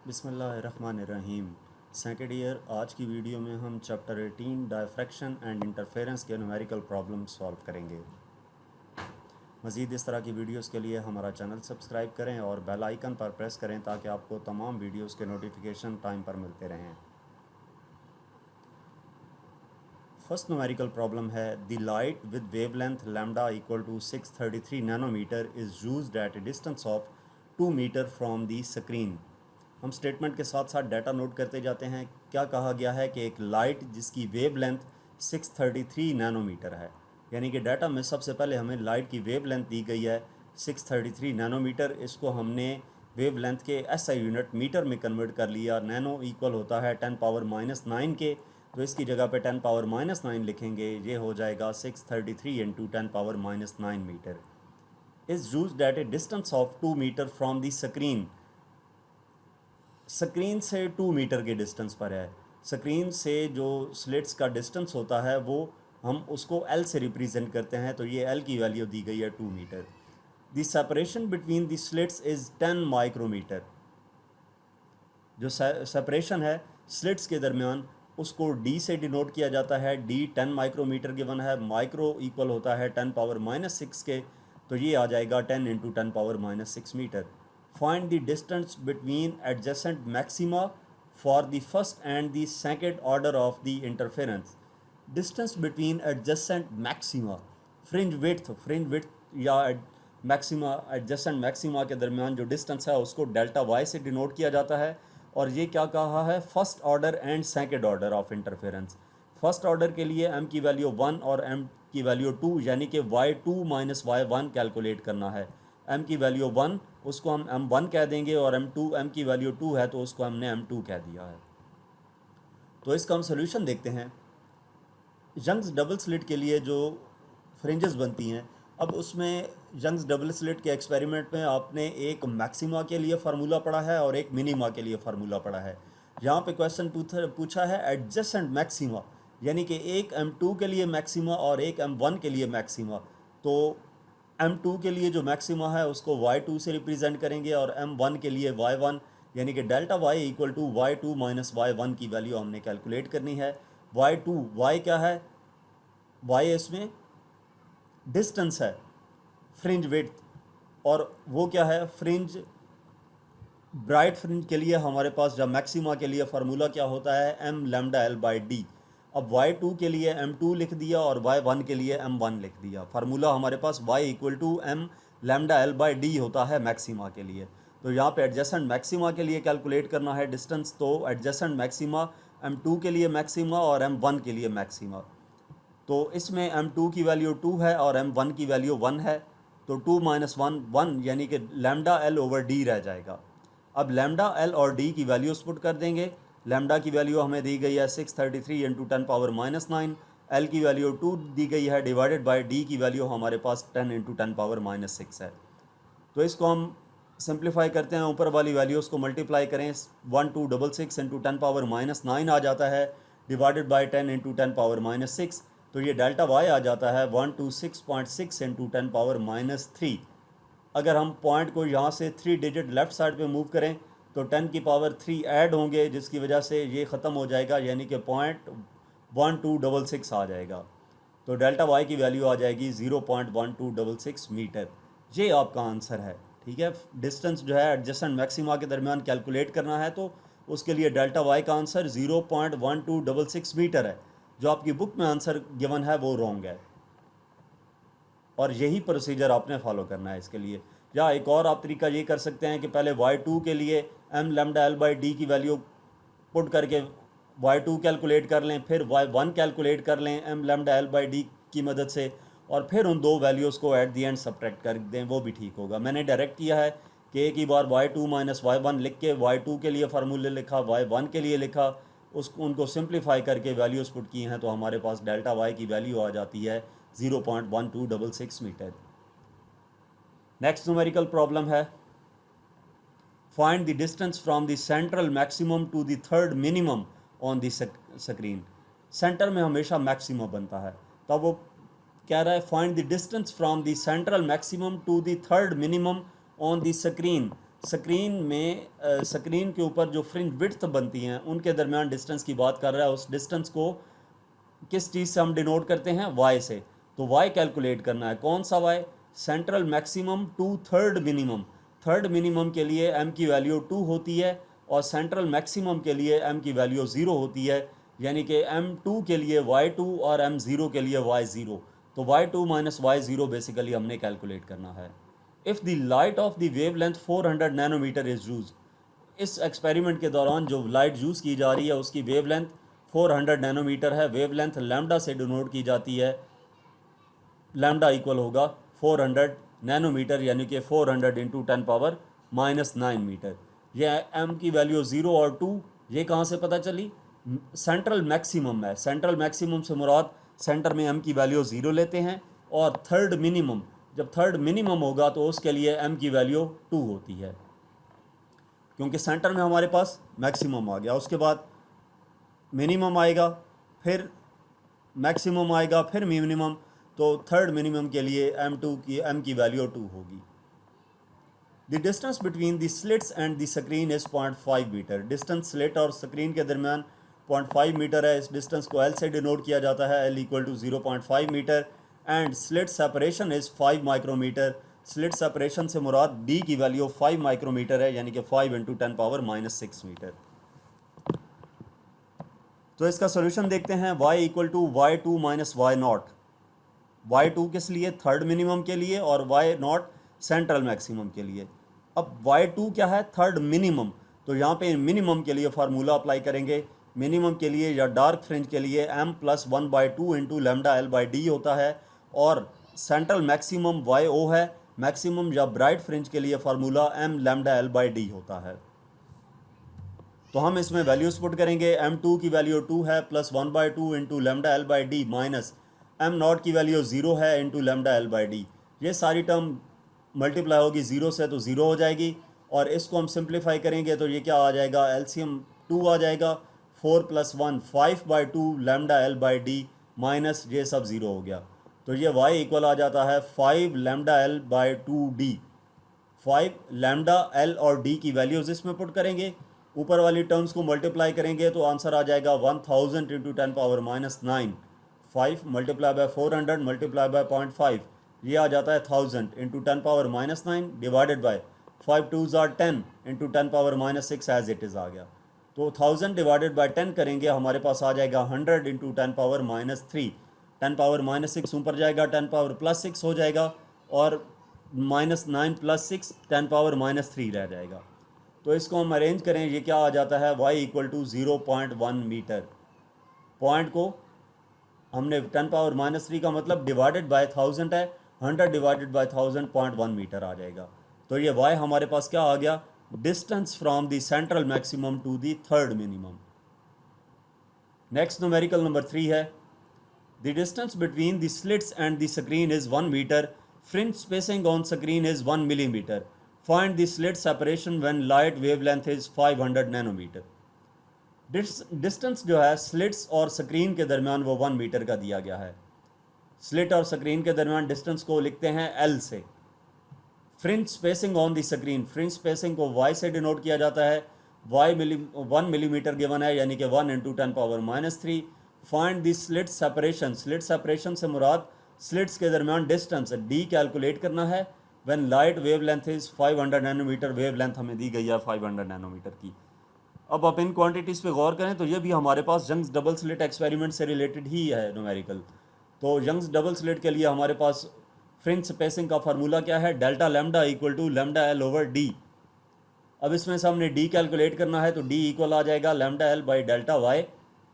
बिस्मिल्लाहिर्रहमानिर्रहीम। Second year, आज की वीडियो में हम चैप्टर 18 डायफ्रैक्शन एंड इंटरफेरेंस के न्यूमेरिकल प्रॉब्लम सॉल्व करेंगे। मज़ीद इस तरह की वीडियोस के लिए हमारा चैनल सब्सक्राइब करें और बेल आइकन पर प्रेस करें ताकि आपको तमाम वीडियोस के नोटिफिकेशन टाइम पर मिलते रहें। फर्स्ट न्यूमेरिकल प्रॉब्लम है the light with wavelength lambda equal to 633 nanometre is used at a distance of 2 metre from the screen. हम स्टेटमेंट के साथ साथ डाटा नोट करते जाते हैं। क्या कहा गया है कि एक लाइट जिसकी वेवलेंथ 633 नैनोमीटर है, यानी कि डाटा में सबसे पहले हमें लाइट की वेवलेंथ दी गई है 633 नैनोमीटर। इसको हमने वेवलेंथ के एसआई यूनिट मीटर में कन्वर्ट कर लिया। नैनो इक्वल होता है 10⁻⁹ के, तो इसकी जगह पे 10⁻⁹ लिखेंगे। ये हो जाएगा 633 into 10⁻⁹ metre is used at a distance of 2 metre from the screen. Screen से 2 मीटर के डिस्टेंस पर है। स्क्रीन से जो स्लिट्स का डिस्टेंस होता है वो हम उसको एल से रिप्रेजेंट करते हैं, तो ये एल की वैल्यू दी गई है 2 metre. The separation between the slits is 10 micrometre. जो सेपरेशन है स्लिट्स के दरमियान उसको डी से डिनोट किया जाता है। डी 10 माइक्रोमीटर गिवन है। माइक्रो इक्वल होता है 10⁻⁻6 के, तो ये आ जाएगा 10 into 10⁻⁻6 metre. Find the distance between adjacent maxima for the first and the second order of the interference. Distance between adjacent maxima, fringe width या मैक्सिमा एडजेसेंट मैक्सिमा के दरमियान जो डिस्टेंस है उसको डेल्टा वाई से डिनोट किया जाता है। और ये क्या कहा है, first order and second order of interference. First order के लिए m की वैल्यू 1 और m की वैल्यू 2, यानी कि y2 माइनस y1 कैलकुलेट करना है। m की वैल्यू 1 उसको हम m1 कह देंगे और m की वैल्यू 2 है तो उसको हमने m2 कह दिया है। तो इसका हम सोल्यूशन देखते हैं। यंग्स डबल स्लिट के लिए जो फ्रिंजेस बनती हैं, अब उसमें यंग्स डबल स्लिट के एक्सपेरिमेंट में आपने एक मैक्सिमा के लिए फार्मूला पढ़ा है और एक मिनिमा के लिए फार्मूला पढ़ा है। यहाँ पे क्वेश्चन पूछा है एडजेसेंट मैक्सिमा, यानी कि एक m2 के लिए मैक्सिमा और एक m1 के लिए मैक्सिमा। तो m2 के लिए जो मैक्सिमा है उसको y2 से रिप्रेजेंट करेंगे और m1 के लिए y1, यानी कि delta y equal to y2 minus y1 की वैल्यू हमने कैलकुलेट करनी है। y क्या है, y इसमें डिस्टेंस है, फ्रिंज विड्थ, और वो क्या है फ्रिंज। ब्राइट फ्रिंज के लिए हमारे पास जब मैक्सिमा के लिए फार्मूला क्या होता है, m lambda l by D. अब y2 के लिए m2 लिख दिया और y1 के लिए m1 लिख दिया। फार्मूला हमारे पास y equal to m lambda l by D होता है मैक्सिमा के लिए। तो यहाँ पे एडजेसेंट मैक्सिमा के लिए कैलकुलेट करना है डिस्टेंस, तो एडजेसेंट मैक्सिमा m2 के लिए मैक्सिमा और m1 के लिए मैक्सिमा। तो इसमें m2 की वैल्यू 2 है और m1 की वैल्यू 1 है, तो 2 माइनस 1 1, यानी कि लैम्डा l ओवर डी रह जाएगा। अब लैम्डा l और d की वैल्यूज पुट कर देंगे। लैम्डा की वैल्यू हमें दी गई है 633 इंटू 10⁻⁹, l की वैल्यू 2 दी गई है, डिवाइडेड बाय d की वैल्यू हमारे पास 10 इंटू 10⁻⁻6 है। तो इसको हम सिंप्लीफाई करते हैं, ऊपर वाली वैल्यूज़ को मल्टीप्लाई करें, 1266 इंटू 10⁻⁹ आ जाता है, डिवाइडेड बाई 10 इंटू 10⁻⁻6, तो ये डेल्टा y आ जाता है 126.6 इंटू 10⁻⁻3। अगर हम पॉइंट को यहाँ से 3 डिजिट लेफ़्ट साइड पे मूव करें तो 10 की पावर 3 ऐड होंगे, जिसकी वजह से ये ख़त्म हो जाएगा, यानी कि पॉइंट 1266 आ जाएगा। तो डेल्टा y की वैल्यू आ जाएगी 0.1266 मीटर। ये आपका आंसर है। ठीक है, डिस्टेंस जो है एडजेसेंट मैक्सिमा के दरमियान कैलकुलेट करना है, तो उसके लिए डेल्टा y का आंसर 0.1266 मीटर है। जो आपकी बुक में आंसर गिवन है वो रॉन्ग है, और यही प्रोसीजर आपने फॉलो करना है इसके लिए। या एक और आप तरीका ये कर सकते हैं कि पहले y2 के लिए m lambda l by D की वैल्यू पुट करके y2 कैलकुलेट कर लें, फिर y1 कैलकुलेट कर लें m lambda l by D की मदद से, और फिर उन दो वैल्यूज़ को एट दी एंड सब्ट्रैक्ट कर दें, वो भी ठीक होगा। मैंने डायरेक्ट किया है कि एक ही बार y2 माइनस y1 लिख के y2 के लिए फार्मूले लिखा, y1 के लिए लिखा, उनको सिंप्लीफाई करके वैल्यूज़ पुट की हैं, तो हमारे पास डेल्टा y की वैल्यू आ जाती है 0.1266 मीटर। नेक्स्ट न्यूमेरिकल प्रॉब्लम है find the distance from the central maximum to the third minimum on the screen. Centre में हमेशा मैक्सिमम बनता है, तब वो कह रहा है find the distance from the central maximum to the third minimum on the screen. Screen के ऊपर जो फ्रिंज विड्थ बनती हैं उनके दरमियान डिस्टेंस की बात कर रहा है। उस डिस्टेंस को किस चीज़ से हम डिनोट करते हैं? वाई से। तो वाई कैलकुलेट करना है। कौन सा Y? Central maximum to third minimum. Third minimum के लिए एम की वैल्यू 2 होती है और सेंट्रल मैक्सिमम के लिए एम की वैल्यू 0 होती है, यानी कि M2 के लिए Y2 और M0 के लिए Y0। तो Y2 माइनस Y0 बेसिकली हमने कैलकुलेट करना है। If the light of the wavelength 400 nanometre is use, इस एक्सपेरिमेंट के दौरान जो लाइट यूज़ की जा रही है उसकी वेव लेंथ 400 नैनोमीटर है। वेव लेंथ लैम्डा से डिनोट की जाती है। लैम्डा इक्वल होगा 400 नैनोमीटर, यानी कि 400 इंटू 10⁻⁻9 मीटर। यह एम की वैल्यू 0 और 2 ये कहाँ से पता चली? सेंट्रल मैक्सिमम है। सेंट्रल मैक्सिमम से मुराद सेंटर में एम की वैल्यू 0 लेते हैं, और थर्ड मिनिमम, जब थर्ड मिनिमम होगा तो उसके लिए एम की वैल्यू 2 होती है, क्योंकि सेंटर में हमारे पास मैक्सिमम आ गया। उसके बाद मिनिमम आएगा, फिर मैक्सिमम आएगा, फिर मिनिमम। तो थर्ड मिनिमम के लिए एम की वैल्यू 2 होगी। The distance between the slits and the screen is 0.5 metre. Distance slit और स्क्रीन के दरमियान 0.5 मीटर है। इस डिस्टेंस को एल से डिनोट किया जाता है। L equal to 0.5 metre and slit separation is 5 micrometre. Slit separation से मुराद डी की वैल्यू 5 माइक्रोमीटर है, यानी कि 5 इंटू 10⁻⁻6 मीटर। तो इसका सोल्यूशन देखते हैं। y equal to Y2 minus Y0। Y2 किस लिए? थर्ड मिनिमम के लिए, और Y0 सेंट्रल मैक्सिमम के लिए। अब Y2 क्या है? Third minimum. तो यहाँ पे मिनिमम के लिए फार्मूला अप्लाई करेंगे। मिनिमम के लिए या डार्क फ्रिंज के लिए m plus 1/2 into lambda L/d होता है, और सेंट्रल मैक्सिमम YO है। मैक्सिमम या ब्राइट फ्रिंज के लिए फार्मूला m लेमडा L/d होता है। तो हम इसमें वैल्यूज़ पुट करेंगे। M2 की वैल्यू 2 है, plus 1/2 into lambda L/d minus M0 की वैल्यू 0 है इंटू लेमडा L/d। ये सारी टर्म मल्टीप्लाई होगी 0 से, तो 0 हो जाएगी, और इसको हम सिंप्लीफाई करेंगे तो ये क्या आ जाएगा? एलसीएम 2 आ जाएगा। 4 प्लस 1 5/2 लेमडा L/d माइनस ये सब 0 हो गया। तो ये y इक्वल आ जाता है 5 लेमडा L/2d। 5 लैम्डा एल और डी की वैल्यूज़ इसमें पुट करेंगे, ऊपर वाली टर्म्स को मल्टीप्लाई करेंगे तो आंसर आ जाएगा 1000 into 10⁻⁹। 5 multiply by 400 multiply by 0.5, ये आ जाता है 1000 into 10⁻⁹ divided by 5 2s are 10 into 10⁻�6 as it is आ गया। तो 1000 डिवाइडेड बाय 10 करेंगे, हमारे पास आ जाएगा 100 इंटू 10⁻⁻3। 10⁻6 ऊपर जाएगा, 10⁻+6 हो जाएगा, और -9 + 6 10⁻³ रह जाएगा। तो इसको हम अरेंज करें, ये क्या आ जाता है? y equal to 0.1 metre. Point को हमने 10⁻³ का मतलब डिवाइडेड बाय 1000 है, 100 डिवाइडेड बाय 1000 0.1 मीटर आ जाएगा। तो ये y हमारे पास क्या आ गया? Distance from the central maximum to the third minimum. Next numerical number 3 है। The distance between the slits and the screen is 1 metre. Fringe spacing on screen is 1 millimeter. Find the slit separation when light wavelength is 500 nanometre. Distance जो है slits और screen के दरमियान वो 1 metre का दिया गया है। स्लिट और स्क्रीन के दरमियान डिस्टेंस को लिखते हैं L से। Fringe spacing on the screen, fringe spacing को y से डिनोट किया जाता है। 1 मिलीमीटर गिवन है, यानी कि 1 into 10⁻⁻3। Find the slit separation, slit separation से मुराद स्लिट्स के दरमियान डिस्टेंस d कैलकुलेट करना है। When light wavelength is 500 nanometre, wavelength हमें दी गई है 500 नैनोमीटर की। अब आप इन क्वांटिटीज़ पे गौर करें तो ये भी हमारे पास यंग्स डबल स्लिट एक्सपेरिमेंट से रिलेटेड ही है न्यूमेरिकल। तो यंग्स डबल स्लिट के लिए हमारे पास फ्रिंज स्पेसिंग का फार्मूला क्या है? Delta lambda equal to lambda L over d। अब इसमें से हमने d कैलकुलेट करना है, तो d इक्वल आ जाएगा lambda L by delta y।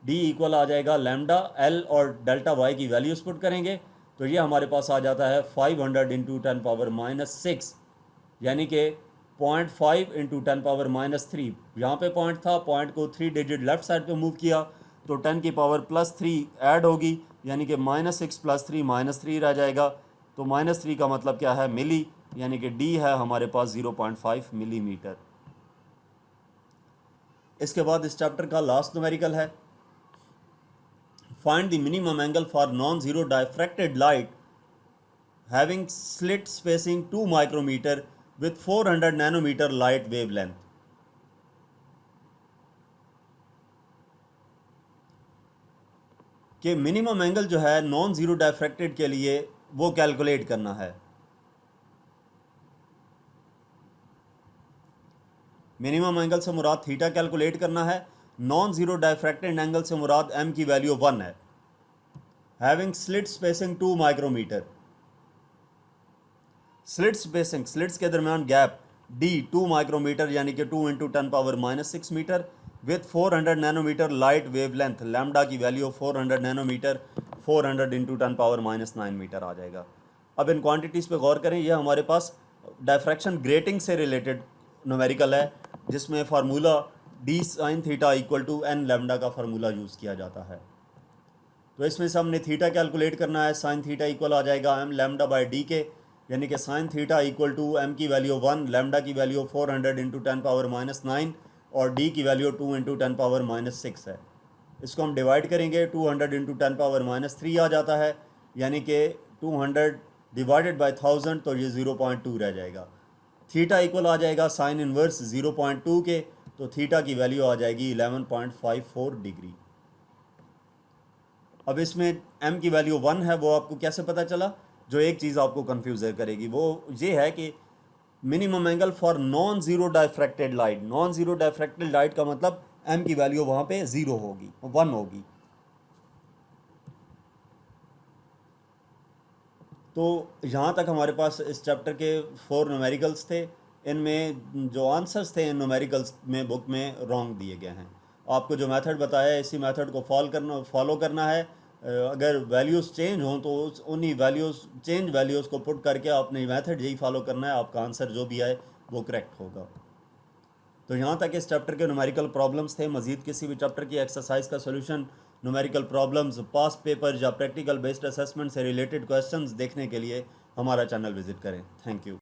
d equal आ जाएगा लेमडा L और डेल्टा y की वैल्यूज़ पुट करेंगे, तो ये हमारे पास आ जाता है 500 इंटू 10⁻⁻6, यानी कि 0.5 इंटू 10⁻⁻3। यहाँ पे पॉइंट था, पॉइंट को 3 डिजिट लेफ्ट साइड पे मूव किया तो 10⁻+3 ऐड होगी, यानी कि -6 + 3 -3 रह जाएगा। तो -3 का मतलब क्या है? मिली, यानी कि d है हमारे पास 0.5 मिलीमीटर। इसके बाद इस चैप्टर का लास्ट न्यूमेरिकल है। Find the minimum angle for non-zero diffracted light having slit spacing 2 micrometer with 400 nanometer light wavelength. कि मिनिमम एंगल जो है नॉन ज़ीरो डायफ्रैक्टेड के लिए वो कैलकुलेट करना है। मिनिमम एंगल से मुराद थीटा कैलकुलेट करना है, नॉन ज़ीरो डायफ्रैक्टेड एंगल से मुराद एम की वैल्यू 1 है। Having slit spacing 2 micrometre, slit spacing slits के दरमियान गैप डी 2 माइक्रोमीटर यानी कि 2 into 10⁻⁻6 metre with 400 nanometre light wavelength, lambda की वैल्यू 400 नैनोमीटर 400 इंटू 10⁻⁹ मीटर आ जाएगा। अब इन क्वांटिटीज़ पे गौर करें, यह हमारे पास डायफ्रैक्शन ग्रेटिंग से रिलेटेड न्यूमेरिकल है, जिसमें formula D sine theta equal to N lambda का फार्मूला यूज़ किया जाता है। तो इसमें से हमने थीटा कैलकुलेट करना है, साइन थीटा इक्वल आ जाएगा एम लैम्डा बाई डी के, यानी कि sine theta equal to M की वैल्यू 1, लैम्डा की वैल्यू 400 इंटू 10⁻⁹ और डी की वैल्यू 2 इंटू 10⁻⁻6 है। इसको हम डिवाइड करेंगे, 200 इंटू 10⁻³ आ जाता है, यानी कि 200 डिवाइडेड बाई 1000, तो ये 0.2 रह जाएगा। थीटा इक्वल आ जाएगा साइन इन्वर्स 0.2 के, तो थीटा की वैल्यू आ जाएगी 11.54 डिग्री। अब इसमें m की वैल्यू 1 है, वो आपको कैसे पता चला? जो एक चीज़ आपको कंफ्यूज करेगी वो ये है कि minimum angle for non zero diffracted light, non zero diffracted light का मतलब m की वैल्यू वहाँ पे 0 होगी, 1 होगी। तो यहाँ तक हमारे पास इस चैप्टर के 4 न्यूमेरिकल्स थे। इनमें जो आंसर्स थे इन न्यूमेरिकल्स में बुक में रॉन्ग दिए गए हैं। आपको जो मेथड बताया है इसी मेथड को फॉलो करना है। अगर वैल्यूज़ चेंज हों तो उन्हीं चेंज वैल्यूज़ को पुट करके आपने मेथड यही फॉलो करना है, आपका आंसर जो भी आए वो करेक्ट होगा। तो यहाँ तक इस चैप्टर के न्यूमेरिकल प्रॉब्लम्स थे। मज़ीद किसी भी चैप्टर की एक्सरसाइज का solution, numerical problems, past paper या प्रैक्टिकल बेस्ड असेसमेंट से रिलेटेड क्वेश्चंस देखने के लिए हमारा चैनल विजिट करें। Thank you.